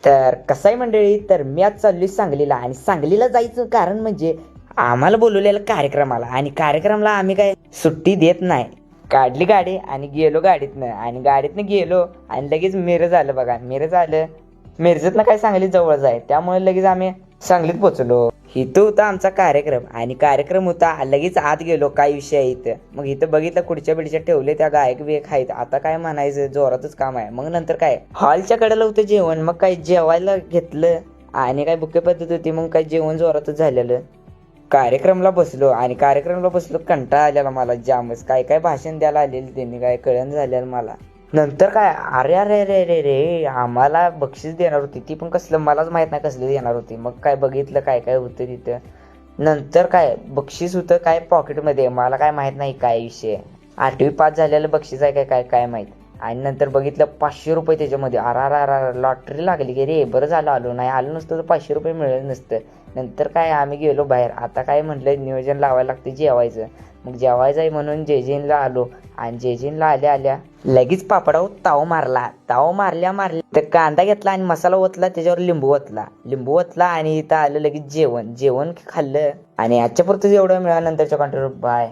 तर कसं आहे मंडळी, तर मी आज चाललोय सांगलीला. आणि सांगलीला जायचं कारण म्हणजे आम्हाला बोलवलेलं कार्यक्रमाला, आणि कार्यक्रमाला आम्ही काय सुट्टी देत नाही. काढली गाडी आणि गेलो गाडीतनं, आणि गाडीतनं गेलो आणि लगेच मिरज आलं. बघा मिरज आलं, मिरजेतनं काय सांगली जवळच आहे, त्यामुळे लगेच आम्ही सांगलीत पोचलो. इथं होता आमचा कार्यक्रम, आणि कार्यक्रम होता लगेच आत गेलो. काय विषय आहे इथं, मग इथं बघितलं खुर्च्या बिडच्या ठेवले, त्या गायक बियक आहेत. आता काय म्हणायचं, जोरातच काम आहे. मग नंतर काय हॉलच्या कडेला होतं जेवण, मग काय जेवायला घेतलं, आणि काय बुके पद्धत होती, मग काय जेवण जोरातच झालेलं. कार्यक्रमला बसलो, आणि कार्यक्रमला बसलो, कंटाळा आलेला मला जामच. काय काय भाषण द्यायला आलेली त्यांनी, काय कळण झालेलं मला. नंतर काय अरे अरे अरे अरे रे, आम्हाला बक्षीस देणार होती, ती पण कसलं मलाच माहित नाही कसलं देणार होती. मग काय बघितलं काय काय होतं तिथं. नंतर काय बक्षीस होतं काय पॉकेटमध्ये, मला काय माहित नाही काय विषय. 8वी पास झालेलं बक्षीस आहे काय काय काय माहित. आणि नंतर बघितलं 500 रुपये त्याच्यामध्ये. अरा लॉटरी लागली की रे, बरं झालं आलो, नाही आलं नसतं तर 500 रुपये मिळालं नसतं. नंतर काय आम्ही गेलो बाहेर. आता काय म्हटलं नियोजन लावायला लागतं जेवायचं. मग जेवायचं आहे म्हणून जेजीनला आलो, आणि जेजीनला आल्या आल्या लगेच पापडावर ताव मारला. ताव मारल्या तर कांदा घेतला आणि मसाला ओतला, त्याच्यावर लिंबू ओतला आणि इथं आलं लगेच जेवण खाल्लं. आणि आजच्या पुरतं एवढं मिळालं, नंतरच्या कंट्रोल बाय.